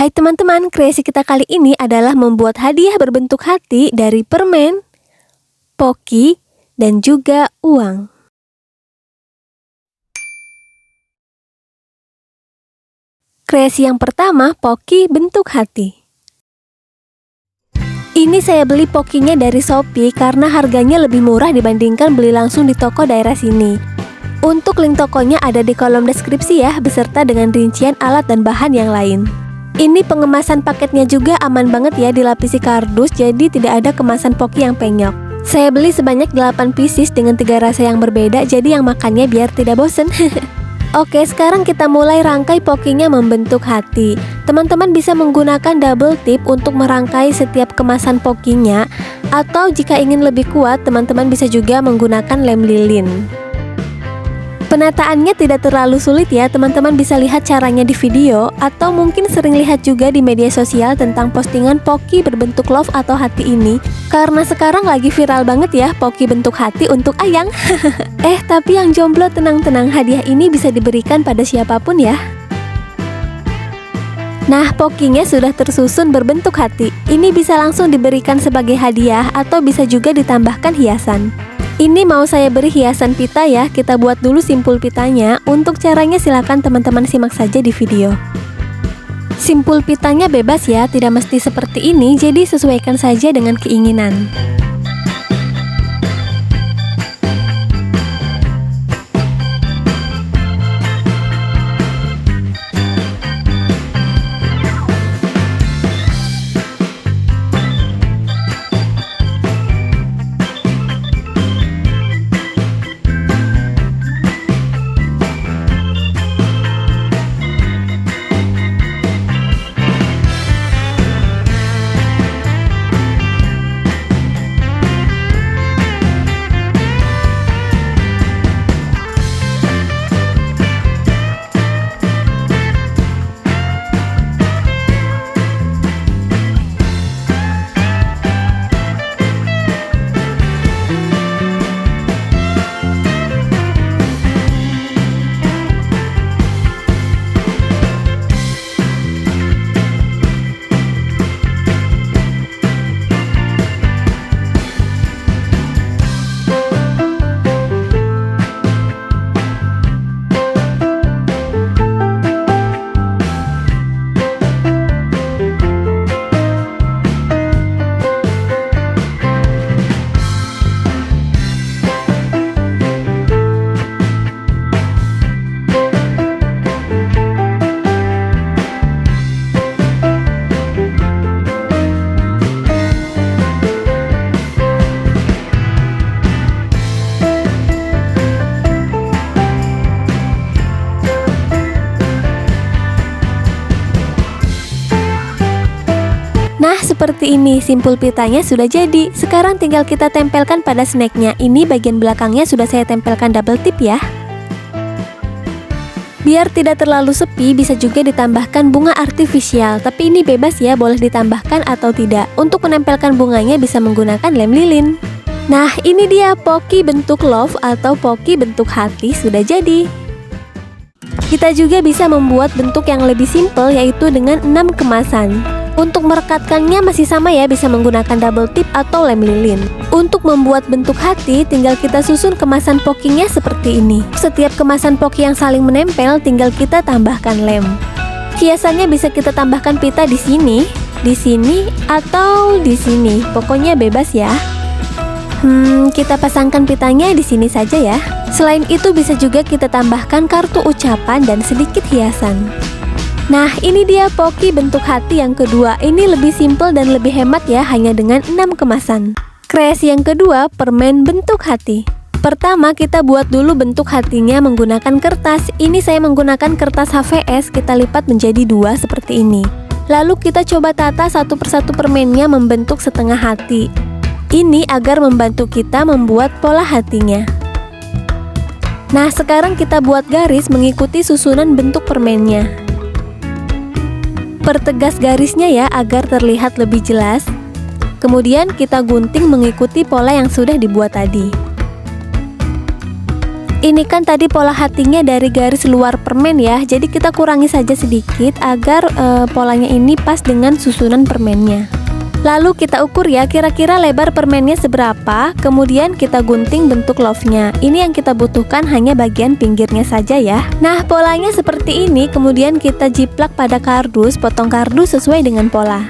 Hai teman-teman, kreasi kita kali ini adalah membuat hadiah berbentuk hati dari permen, poki, dan juga uang. Kreasi yang pertama, poki bentuk hati. Ini saya beli pokinya dari Shopee karena harganya lebih murah dibandingkan beli langsung di toko daerah sini. Untuk link tokonya ada di kolom deskripsi ya, beserta dengan rincian alat dan bahan yang lain. Ini pengemasan paketnya juga aman banget ya, dilapisi kardus, jadi tidak ada kemasan poki yang penyok. Saya beli sebanyak 8 pieces dengan 3 rasa yang berbeda, jadi yang makannya biar tidak bosen. Oke, sekarang kita mulai rangkai pokinya membentuk hati. Teman-teman bisa menggunakan double tip untuk merangkai setiap kemasan pokinya, atau jika ingin lebih kuat, teman-teman bisa juga menggunakan lem lilin. Penataannya tidak terlalu sulit ya, teman-teman bisa lihat caranya di video, atau mungkin sering lihat juga di media sosial tentang postingan poki berbentuk love atau hati ini. Karena sekarang lagi viral banget ya, poki bentuk hati untuk ayang. Tapi yang jomblo tenang-tenang, hadiah ini bisa diberikan pada siapapun ya. Nah, pokinya sudah tersusun berbentuk hati. Ini bisa langsung diberikan sebagai hadiah atau bisa juga ditambahkan hiasan. Ini mau saya beri hiasan pita ya, kita buat dulu simpul pitanya. Untuk caranya silakan teman-teman simak saja di video. Simpul pitanya bebas ya, tidak mesti seperti ini, jadi sesuaikan saja dengan keinginan. Nah, seperti ini, simpul pitanya sudah jadi. Sekarang tinggal kita tempelkan pada snacknya. Ini bagian belakangnya sudah saya tempelkan double tip ya. Biar tidak terlalu sepi, bisa juga ditambahkan bunga artifisial. Tapi ini bebas ya, boleh ditambahkan atau tidak. Untuk menempelkan bunganya bisa menggunakan lem lilin. Nah, ini dia poki bentuk love atau poki bentuk hati sudah jadi. Kita juga bisa membuat bentuk yang lebih simple, yaitu dengan 6 kemasan. Untuk merekatkannya masih sama ya, bisa menggunakan double tip atau lem lilin. Untuk membuat bentuk hati, tinggal kita susun kemasan pokinya seperti ini. Setiap kemasan poki yang saling menempel, tinggal kita tambahkan lem. Hiasannya bisa kita tambahkan pita di sini, atau di sini. Pokoknya bebas ya. Kita pasangkan pitanya di sini saja ya. Selain itu bisa juga kita tambahkan kartu ucapan dan sedikit hiasan. Nah, ini dia poki bentuk hati yang kedua. Ini lebih simple dan lebih hemat ya, hanya dengan 6 kemasan. Kreasi yang kedua, permen bentuk hati. Pertama, kita buat dulu bentuk hatinya menggunakan kertas. Ini saya menggunakan kertas HVS, kita lipat menjadi 2 seperti ini. Lalu kita coba tata satu persatu permennya membentuk setengah hati. Ini agar membantu kita membuat pola hatinya. Nah, sekarang kita buat garis mengikuti susunan bentuk permennya. Pertegas garisnya ya agar terlihat lebih jelas. Kemudian kita gunting mengikuti pola yang sudah dibuat tadi. Ini kan tadi pola hatinya dari garis luar permen ya, jadi kita kurangi saja sedikit agar polanya ini pas dengan susunan permennya. Lalu kita ukur ya kira-kira lebar permennya seberapa, kemudian kita gunting bentuk love-nya. Ini yang kita butuhkan hanya bagian pinggirnya saja ya. Nah, polanya seperti ini, kemudian kita jiplak pada kardus, potong kardus sesuai dengan pola.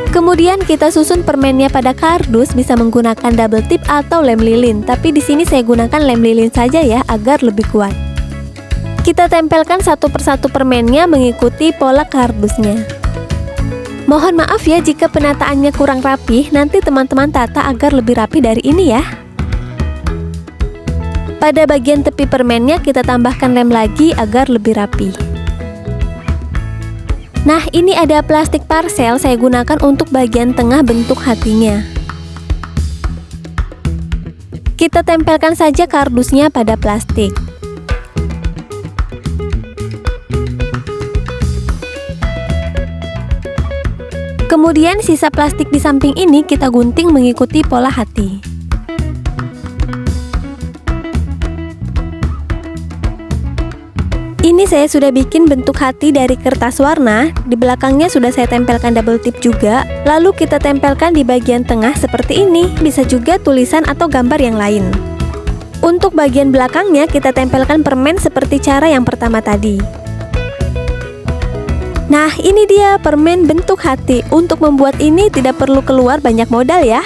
Kemudian kita susun permennya pada kardus, bisa menggunakan double tip atau lem lilin, tapi di sini saya gunakan lem lilin saja ya agar lebih kuat. Kita tempelkan satu persatu permennya mengikuti pola kardusnya. Mohon maaf ya jika penataannya kurang rapi, nanti teman-teman tata agar lebih rapi dari ini ya. Pada bagian tepi permennya kita tambahkan lem lagi agar lebih rapi. Nah, ini ada plastik parcel, saya gunakan untuk bagian tengah bentuk hatinya. Kita tempelkan saja kardusnya pada plastik. Kemudian sisa plastik di samping ini kita gunting mengikuti pola hati. Ini saya sudah bikin bentuk hati dari kertas warna, di belakangnya sudah saya tempelkan double tip juga, lalu kita tempelkan di bagian tengah seperti ini, bisa juga tulisan atau gambar yang lain. Untuk bagian belakangnya kita tempelkan permen seperti cara yang pertama tadi. Nah, ini dia permen bentuk hati. Untuk membuat ini tidak perlu keluar banyak modal ya.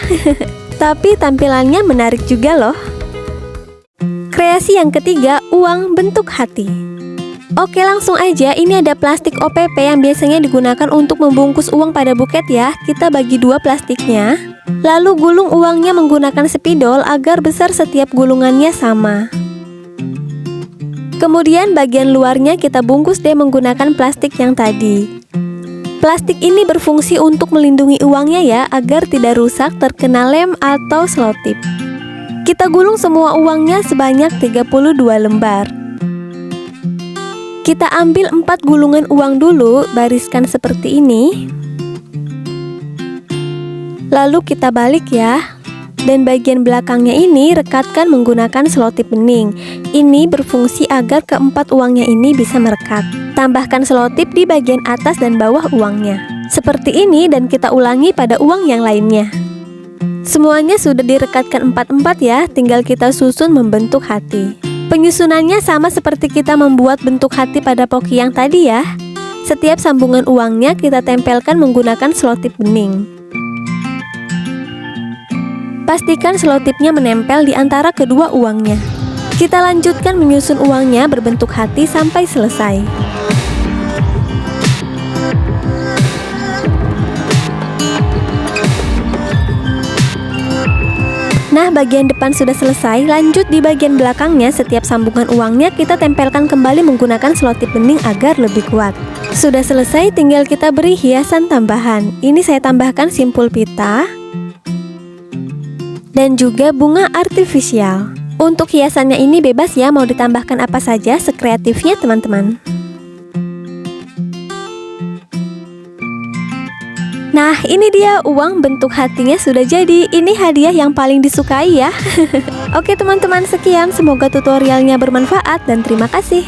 Tapi tampilannya menarik juga loh. Kreasi yang ketiga, uang bentuk hati. Oke, langsung aja, ini ada plastik OPP yang biasanya digunakan untuk membungkus uang pada buket ya. Kita bagi dua plastiknya, lalu gulung uangnya menggunakan spidol agar besar setiap gulungannya sama. Kemudian bagian luarnya kita bungkus deh menggunakan plastik yang tadi. Plastik ini berfungsi untuk melindungi uangnya ya, agar tidak rusak terkena lem atau selotip. Kita gulung semua uangnya sebanyak 32 lembar. Kita ambil 4 gulungan uang dulu, bariskan seperti ini. Lalu kita balik ya. Dan bagian belakangnya ini rekatkan menggunakan selotip bening. Ini berfungsi agar keempat uangnya ini bisa merekat. Tambahkan selotip di bagian atas dan bawah uangnya. Seperti ini dan kita ulangi pada uang yang lainnya. Semuanya sudah direkatkan 4-4 ya, tinggal kita susun membentuk hati. Penyusunannya sama seperti kita membuat bentuk hati pada poki yang tadi ya. Setiap sambungan uangnya kita tempelkan menggunakan selotip bening. Pastikan selotipnya menempel di antara kedua uangnya. Kita lanjutkan menyusun uangnya berbentuk hati sampai selesai. Nah, bagian depan sudah selesai, lanjut di bagian belakangnya setiap sambungan uangnya kita tempelkan kembali menggunakan selotip bening agar lebih kuat. Sudah selesai, tinggal kita beri hiasan tambahan. Ini saya tambahkan simpul pita dan juga bunga artifisial. Untuk hiasannya ini bebas ya, mau ditambahkan apa saja sekreatifnya teman-teman. Nah, ini dia uang bentuk hatinya sudah jadi. Ini hadiah yang paling disukai ya. Oke teman-teman, sekian. Semoga tutorialnya bermanfaat dan terima kasih.